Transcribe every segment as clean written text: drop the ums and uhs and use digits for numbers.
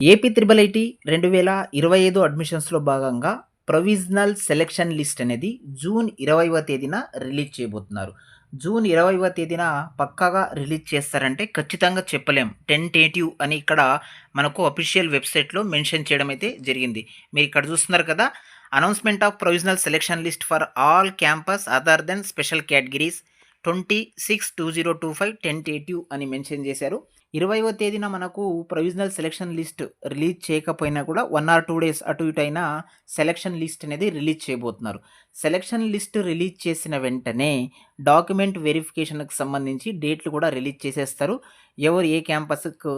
AP triple IT 2025 అడ్మిషన్స్‌లో భాగంగా provisional selection list అనేది June 20వ తేదీన రిలీజ్ చేయబోతున్నారు. జూన్ 20వ తేదీన పక్కాగా రిలీజ్ చేస్తారంటే ఖచ్చితంగా చెప్పలేం. టెంటేటివ్ అని ఇక్కడ మనకు అఫీషియల్ వెబ్‌సైట్‌లో మెన్షన్ చేయడం అయితే జరిగింది. మీరు ఇక్కడ చూస్తున్నారు కదా! Announcement of provisional selection list for all campus other than special categories 26/2025 tentative అని మెన్షన్ చేశారు. 20వ తేదీన మనకు ప్రొవిజనల్ సెలక్షన్ లిస్ట్ రిలీజ్ చేయకపోయినా కూడా 1 ఆర్ 2 డేస్ అటు ఇటు అయినా సెలక్షన్ లిస్ట్ అనేది రిలీజ్ చేయబోతున్నారు. సెలక్షన్ లిస్ట్ రిలీజ్ చేసిన వెంటనే డాక్యుమెంట్ వెరిఫికేషన్‌కి సంబంధించి డేట్లు కూడా రిలీజ్ చేసేస్తారు. ఎవరు ఏ క్యాంపస్‌కు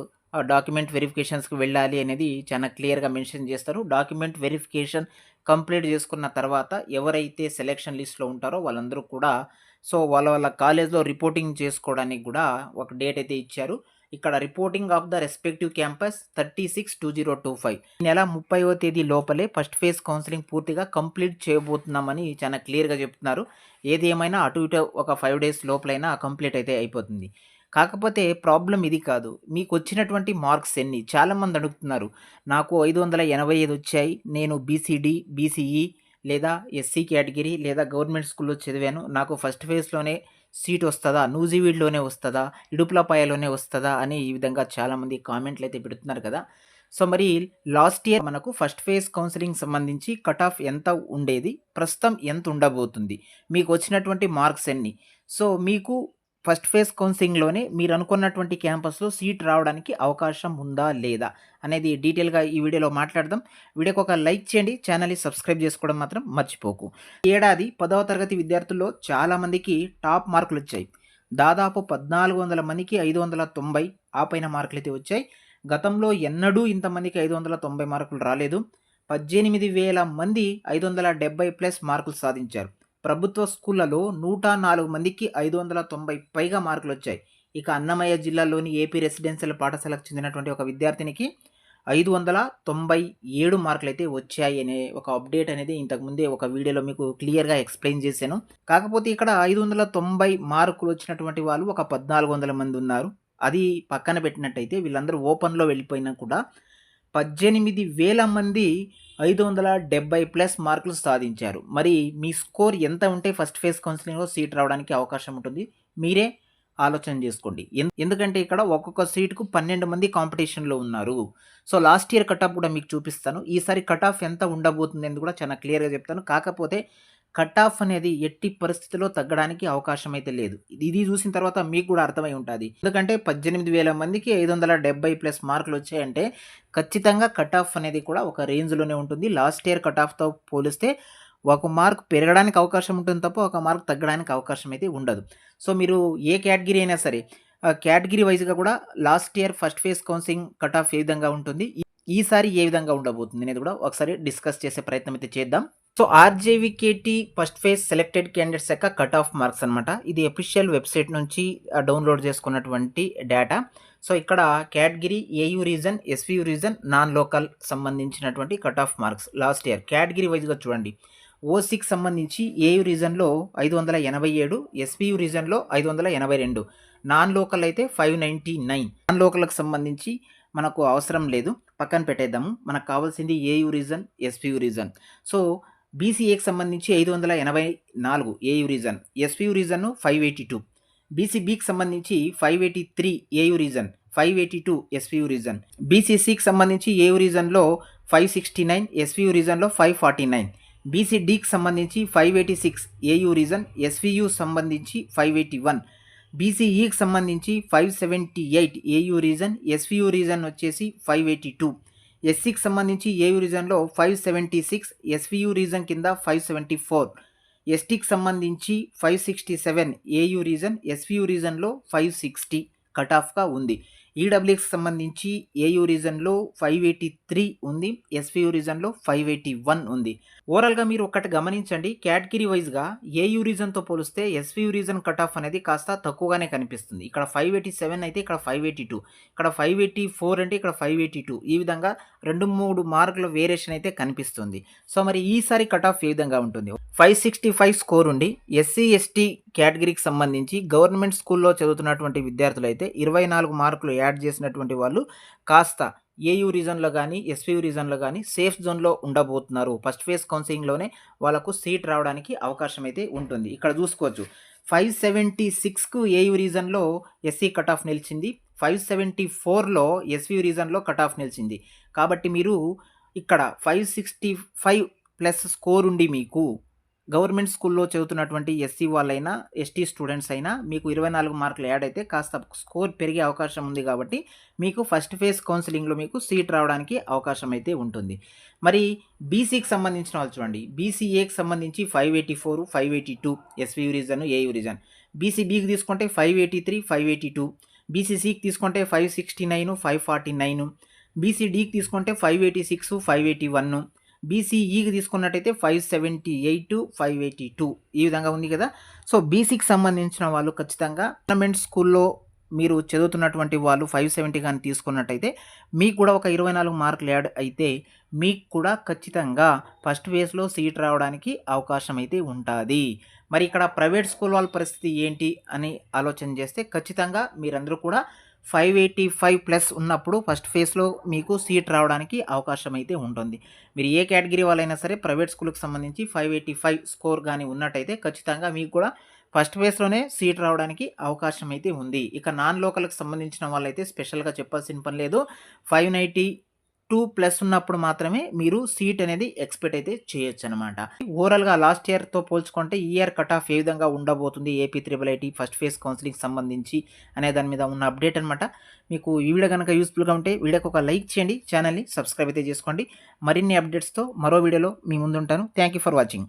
డాక్యుమెంట్ వెరిఫికేషన్స్‌కి వెళ్ళాలి అనేది చాలా క్లియర్‌గా మెన్షన్ చేస్తారు. డాక్యుమెంట్ వెరిఫికేషన్ కంప్లీట్ చేసుకున్న తర్వాత ఎవరైతే సెలక్షన్ లిస్ట్‌లో ఉంటారో వాళ్ళందరూ కూడా వాళ్ళ కాలేజ్‌లో రిపోర్టింగ్ చేసుకోవడానికి కూడా ఒక డేట్ అయితే ఇచ్చారు. ఇక్కడ reporting of the respective campus 36/2025 ఈ నెల 30వ తేదీ లోపలే ఫస్ట్ ఫేజ్ కౌన్సిలింగ్ పూర్తిగా కంప్లీట్ చేయబోతున్నామని చాలా క్లియర్‌గా చెప్తున్నారు. ఏది ఏమైనా అటు ఇటు ఒక 5 డేస్ లోపలైనా కంప్లీట్ అయితే అయిపోతుంది. కాకపోతే ప్రాబ్లమ్ ఇది కాదు. మీకొచ్చినటువంటి మార్క్స్ ఎన్ని? చాలామంది అడుగుతున్నారు. నాకు 585 వచ్చాయి. నేను బీసీడీ, బీసీఈ లేదా ఎస్సీ కేటగిరీ లేదా గవర్నమెంట్ స్కూల్‌లో చదివాను. నాకు ఫస్ట్ ఫేజ్‌లోనే సీట్ వస్తదా? నూజివీడులోనే వస్తదా? ఇడుపులపాయలోనే వస్తదా? అని ఈ విధంగా చాలామంది కామెంట్లు అయితే పెడుతున్నారు కదా! మరి లాస్ట్ ఇయర్ మనకు ఫస్ట్ ఫేజ్ కౌన్సెలింగ్ సంబంధించి కట్ ఆఫ్ ఎంత ఉండేది? ప్రస్తుతం ఎంత ఉండబోతుంది? మీకు వచ్చినటువంటి మార్క్స్ ఎన్ని? మీకు ఫస్ట్ ఫేజ్ కౌన్సెలింగ్‌లోనే మీరు అనుకున్నటువంటి క్యాంపస్‌లో సీట్ రావడానికి అవకాశం ఉందా? లేదా? అనేది డీటెయిల్‌గా ఈ వీడియోలో మాట్లాడదాం. వీడియోకి ఒక లైక్ చేయండి. ఛానల్‌ని సబ్స్క్రైబ్ చేసుకోవడం మాత్రం మర్చిపోకు. ఈ ఏడాది 10వ తరగతి విద్యార్థుల్లో చాలామందికి టాప్ మార్కులొచ్చాయి. దాదాపు 1400 మందికి 590 ఆ పైన మార్కులైతే వచ్చాయి. గతంలో ఎన్నడూ ఇంతమందికి 590 మార్కులు రాలేదు. 18,000 మంది 570+ మార్కులు సాధించారు. ప్రభుత్వ స్కూళ్లలో 104 మందికి 590 పైగా మార్కులొచ్చాయి. ఇక అన్నమయ్య జిల్లాలోని ఏపీ రెసిడెన్షియల్ పాఠశాలకు చెందినటువంటి ఒక విద్యార్థినికి 597 మార్కులైతే వచ్చాయి అనే ఒక అప్డేట్ అనేది ఇంతకుముందే ఒక వీడియోలో మీకు క్లియర్‌గా ఎక్స్‌ప్లెయిన్ చేశాను. కాకపోతే ఇక్కడ 590 మార్కులు వచ్చినటువంటి వాళ్ళు ఒక 1400 మంది ఉన్నారు. అది పక్కన పెట్టినట్టయితే వీళ్ళందరూ ఓపెన్‌లో వెళ్ళిపోయినా కూడా 18,000 మంది 570+ మార్కులు సాధించారు. మరి మీ స్కోర్ ఎంత ఉంటే ఫస్ట్ ఫేజ్ కౌన్సెలింగ్‌లో సీట్ రావడానికి అవకాశం ఉంటుంది? మీరే ఆలోచన చేసుకోండి. ఎందుకంటే ఇక్కడ ఒక్కొక్క సీట్‌కు 12 మంది కాంపిటీషన్‌లో ఉన్నారు. లాస్ట్ ఇయర్ కట్ ఆఫ్ కూడా మీకు చూపిస్తాను. ఈసారి కట్ ఆఫ్ ఎంత ఉండబోతుంది అనేది కూడా చాలా క్లియర్‌గా చెప్తాను. కాకపోతే కట్ ఆఫ్ అనేది ఎట్టి పరిస్థితిలో తగ్గడానికి అవకాశం అయితే లేదు. ఇది చూసిన తర్వాత మీకు కూడా అర్థమై ఉంటది. ఎందుకంటే 18,000 మందికి 570+ మార్కులు వచ్చాయంటే ఖచ్చితంగా కట్ ఆఫ్ అనేది కూడా ఒక రేంజ్‌లోనే ఉంటుంది. లాస్ట్ ఇయర్ కట్ ఆఫ్‌తో పోలిస్తే ఒక మార్క్ పెరగడానికి అవకాశం ఉంటుంది తప్ప ఒక మార్క్ తగ్గడానికి అవకాశం అయితే ఉండదు. మీరు ఏ కేటగిరీ అయినా సరే కేటగిరీ వైస్‌గా కూడా last year first phase counselling cut off ఏ విధంగా ఉంటుంది? ఈసారి ఏ విధంగా ఉండబోతుంది అనేది కూడా ఒకసారి డిస్కస్ చేసే ప్రయత్నం అయితే చేద్దాం. RGUKT first phase selected candidates యొక్క కట్ ఆఫ్ మార్క్స్ అనమాట. ఇది అఫీషియల్ వెబ్‌సైట్ నుంచి డౌన్‌లోడ్ చేసుకున్నటువంటి డేటా. ఇక్కడ category, AU region, SVU region, non local సంబంధించినటువంటి cut off marks last year category వైస్‌గా చూడండి. ఓసీకి సంబంధించి ఏయూ రీజన్‌లో 587, ఎస్‌వీయూ రీజన్‌లో 582, నాన్ లోకల్ అయితే 599. నాన్ లోకల్‌కి సంబంధించి మనకు అవసరం లేదు, పక్కన పెట్టేద్దాము. మనకు కావాల్సింది ఏయూ రీజన్, ఎస్‌వీయూ రీజన్. బీసీఏకి సంబంధించి 584 ఏయూ రీజన్, ఎస్‌వీయూ రీజన్ 582, బీసీబీకి సంబంధించి 583 ఏయూ రీజన్, 582 ఎస్‌వీయూ రీజన్, బీసీసీకి సంబంధించి ఏయూ రీజన్‌లో 569, ఎస్‌వీయూ రీజన్‌లో 549, బీసీడీకి సంబంధించి 586 ఏయూ రీజన్, ఎస్‌వీయూ సంబంధించి 581, బీసీఈకి సంబంధించి 578 ఏయూ రీజన్, ఎస్‌వీయూ రీజన్ వచ్చేసి 582, ఎస్సీకి సంబంధించి ఏయూ రీజన్‌లో 576, ఎస్‌వీయూ రీజన్ కింద 574, ఎస్టీకి సంబంధించి 567 ఏయూ రీజన్, ఎస్‌వీయూ రీజన్‌లో 560 కట్ ఆఫ్‌గా ఉంది. ఈడబ్ల్యూకి సంబంధించి ఏయూ రీజన్‌లో 583 ఉంది, ఎస్‌వీయూ రీజన్‌లో 581 ఉంది. ఓవరాల్‌గా మీరు ఒకటి గమనించండి, కేటగిరీ వైస్‌గా ఏయూ రీజన్‌తో పోలిస్తే ఎస్‌వీయూ రీజన్ కట్ ఆఫ్ అనేది కాస్త తక్కువగానే కనిపిస్తుంది. ఇక్కడ 587 అయితే ఇక్కడ 582, ఇక్కడ 584 అంటే ఇక్కడ 582, ఈ విధంగా 2, 3 మార్కుల వేరియేషన్ అయితే కనిపిస్తుంది. మరి ఈసారి కట్ ఆఫ్ ఏ విధంగా ఉంటుంది? 565 స్కోర్ ఉండి ఎస్సీ, ఎస్టీ కేటగిరీకి సంబంధించి గవర్నమెంట్ స్కూల్‌లో చదువుతున్నటువంటి విద్యార్థులైతే 24 మార్కులు యాడ్ చేసినటువంటి వాళ్ళు కాస్త ఏయూ రీజన్‌లో గానీ, ఎస్‌పీయూ రీజన్‌లో గానీ సేఫ్ జోన్‌లో ఉండబోతున్నారు. ఫస్ట్ ఫేజ్ కౌన్సెలింగ్‌లోనే వాళ్ళకు సీట్ రావడానికి అవకాశం అయితే ఉంటుంది. ఇక్కడ చూసుకోవచ్చు. 576కు ఏయూ రీజన్‌లో ఎస్సీ కట్ ఆఫ్ నిలిచింది. 574లో ఎస్‌వీయూ రీజన్‌లో కట్ ఆఫ్ నిలిచింది. కాబట్టి మీరు ఇక్కడ 565 ప్లస్ స్కోర్ ఉండి మీకు గవర్నమెంట్ స్కూల్‌లో చదువుతున్నటువంటి ఎస్సీ వాళ్ళైనా, ఎస్టీ స్టూడెంట్స్ అయినా మీకు 24 మార్కులు యాడ్ అయితే కాస్త స్కోర్ పెరిగే అవకాశం ఉంది కాబట్టి మీకు ఫస్ట్ ఫేజ్ కౌన్సెలింగ్‌లో మీకు సీట్ రావడానికి అవకాశం అయితే ఉంటుంది. మరి బీసీకి సంబంధించిన వాళ్ళు చూడండి. బీసీఏకి సంబంధించి 584, 582 ఎస్‌వీయూ రీజన్, ఏయూ రీజన్. బీసీబీకి తీసుకుంటే 583, 582. బీసీసీకి తీసుకుంటే 569, 549. బీసీడీకి తీసుకుంటే 586, 581. బీసీఈకి తీసుకున్నట్టయితే 578, 582 ఈ విధంగా ఉంది కదా! సో, బీసీకి సంబంధించిన వాళ్ళు ఖచ్చితంగా గవర్నమెంట్ స్కూల్‌లో మీరు చదువుతున్నటువంటి వాళ్ళు 570 గాని తీసుకున్నట్టయితే మీకు కూడా ఒక 24 మార్కులు యాడ్ అయితే మీకు కూడా ఖచ్చితంగా ఫస్ట్ ఫేజ్‌లో సీట్ రావడానికి అవకాశం అయితే ఉంటాది. మరి ఇక్కడ ప్రైవేట్ స్కూల్ వాళ్ళ పరిస్థితి ఏంటి అని ఆలోచన చేస్తే ఖచ్చితంగా మీరందరూ కూడా 585 ప్లస్ ఉన్నప్పుడు ఫస్ట్ ఫేజ్‌లో మీకు సీట్ రావడానికి అవకాశం అయితే ఉంటుంది. మీరు ఏ కేటగిరీ వాళ్ళైనా సరే ప్రైవేట్ స్కూల్‌కి సంబంధించి 585 స్కోర్ గాని ఉన్నట్టయితే ఖచ్చితంగా మీకు కూడా ఫస్ట్ ఫేజ్‌లోనే సీట్ రావడానికి అవకాశం అయితే ఉంది. ఇక నాన్ లోకల్‌కి సంబంధించిన వాళ్ళైతే స్పెషల్‌గా చెప్పాల్సిన పని లేదు. 592 ప్లస్ ఉన్నప్పుడు మాత్రమే మీరు సీట్ అనేది ఎక్స్‌పెక్ట్ అయితే చేయొచ్చనమాట. ఓవరాల్‌గా లాస్ట్ ఇయర్‌తో పోల్చుకుంటే ఈ ఇయర్ కట్ ఆఫ్ ఏ విధంగా ఉండబోతుంది AP triple IT first phase కౌన్సెలింగ్‌కి సంబంధించి అనే దాని మీద ఉన్న అప్డేట్ అనమాట. మీకు ఈ వీడియో గనక యూజ్‌ఫుల్‌గా ఉంటే వీడియోకి ఒక లైక్ చేయండి. ఛానెల్‌ని సబ్స్క్రైబ్ అయితే చేసుకోండి. మరిన్ని అప్డేట్స్‌తో మరో వీడియోలో మీ ముందుంటాను. Thank you for watching.